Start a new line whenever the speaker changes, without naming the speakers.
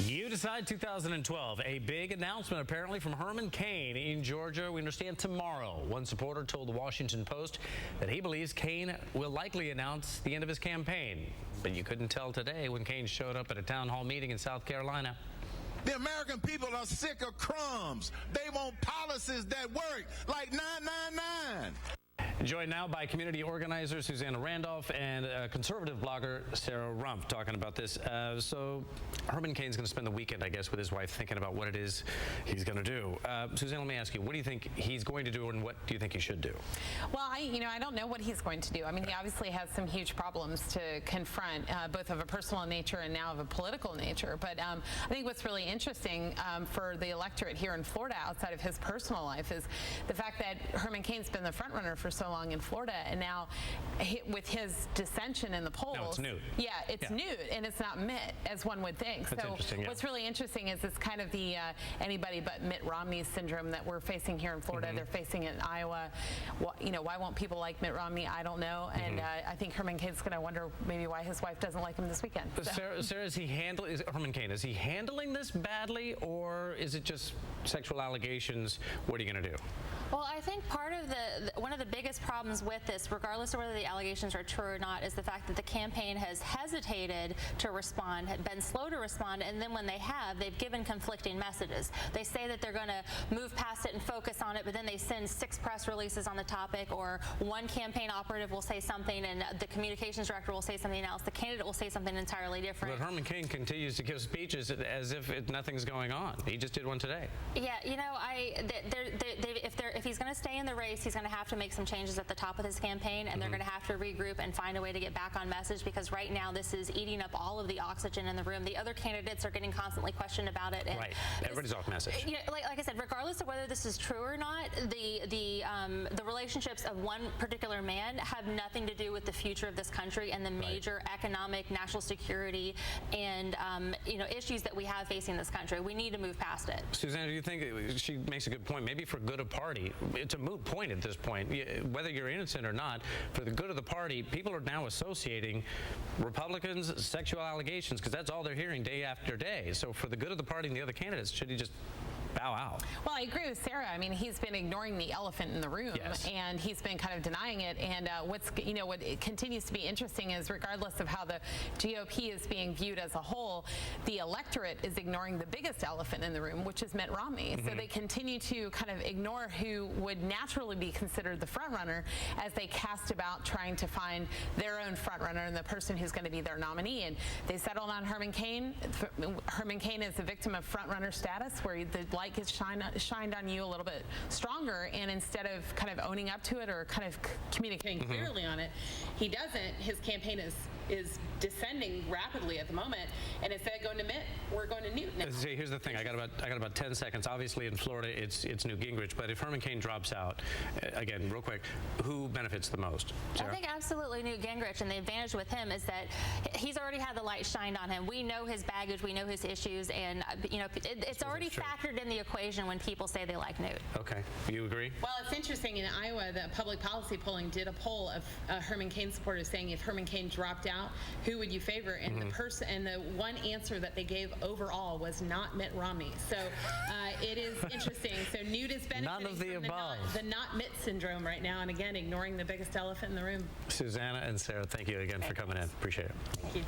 You decide 2012. A big announcement apparently from Herman Cain in Georgia. We understand tomorrow. One supporter told the Washington Post that he believes Cain will likely announce the end of his campaign. But you couldn't tell today when Cain showed up at a town hall meeting in South Carolina.
The American people are sick of crumbs. They want policies that work, like 999.
Joined now by community organizer Susannah Randolph and conservative blogger Sarah Rumph talking about this. So Herman Cain's going to spend the weekend, I guess, with his wife thinking about what it is he's going to do. Susannah, let me ask you, what do you think he's going to do and what do you think he should do?
Well, I don't know what he's going to do. I mean, he obviously has some huge problems to confront, both of a personal nature and now of a political nature. But I think what's really interesting for the electorate here in Florida, outside of his personal life, is the fact that Herman Cain's been the front runner for so long in Florida, and now with his dissension in the polls,
no, it's new.
Yeah, it's new, and it's not Mitt as one would think.
That's
so what's really interesting is it's kind of the anybody but Mitt Romney syndrome that we're facing here in Florida. They're facing it in Iowa. Why won't people like Mitt Romney? I don't know, and I think Herman Cain's going to wonder maybe why his wife doesn't like him this weekend.
So. Sarah, is Herman Cain, is he handling this badly, or is it just sexual allegations? What are you going to do?
Well, I think part of one of the biggest problems with this, regardless of whether the allegations are true or not, is the fact that the campaign has hesitated to respond, had been slow to respond, and then when they have, they've given conflicting messages. They say that they're going to move past it and focus on it, but then they send 6 press releases on the topic, or one campaign operative will say something and the communications director will say something else. The candidate will say something entirely different.
But Herman Cain continues to give speeches as if nothing's going on. He just did one today.
Yeah, you know, if he's going to stay in the race, he's going to have to make some changes at the top of his campaign, and they're going to have to regroup and find a way to get back on message, because right now this is eating up all of the oxygen in the room. The other candidates are getting constantly questioned about it. And
right, everybody's off message.
You know, like I said, regardless of whether this is true or not, the relationships of one particular man have nothing to do with the future of this country and the major economic, national security, and issues that we have facing this country. We need to move past it.
Susannah, do you think she makes a good point? Maybe for good of party, it's a moot point at this point. Whether you're innocent or not, for the good of the party, people are now associating Republicans, sexual allegations, because that's all they're hearing day after day. So for the good of the party and the other candidates, should he just bow out?
Well, I agree with Sarah. I mean, he's been ignoring the elephant in the room, and he's been kind of denying it. And what continues to be interesting is, regardless of how the GOP is being viewed as a whole, the electorate is ignoring the biggest elephant in the room, which is Mitt Romney. So they continue to kind of ignore who would naturally be considered the front runner as they cast about trying to find their own front runner and the person who's going to be their nominee. And they settled on Herman Cain. Herman Cain is a victim of front runner status, where the light gets shined on you a little bit stronger, and instead of kind of owning up to it or kind of communicating clearly on it, he doesn't. His campaign is descending rapidly at the moment, and instead of going to Mitt, we're going to Newt now.
See, here's the thing. I got about 10 seconds. Obviously, in Florida, it's Newt Gingrich, but if Herman Cain drops out, again, real quick, who benefits the most? Sarah?
I think absolutely Newt Gingrich, and the advantage with him is that he's already had the light shined on him. We know his baggage, we know his issues, and it's already factored in the equation when people say they like Newt.
Okay, you agree?
Well, it's interesting. In Iowa, the public policy polling did a poll of Herman Cain supporters saying, if Herman Cain dropped out, who would you favor? And the one answer that they gave overall was not Mitt Romney. So it is interesting. So Newt is benefiting
None of the
from
above.
the not Mitt syndrome right now, and again, ignoring the biggest elephant in the room.
Susannah and Sarah, thank you again for coming in. Appreciate it.
Thank you.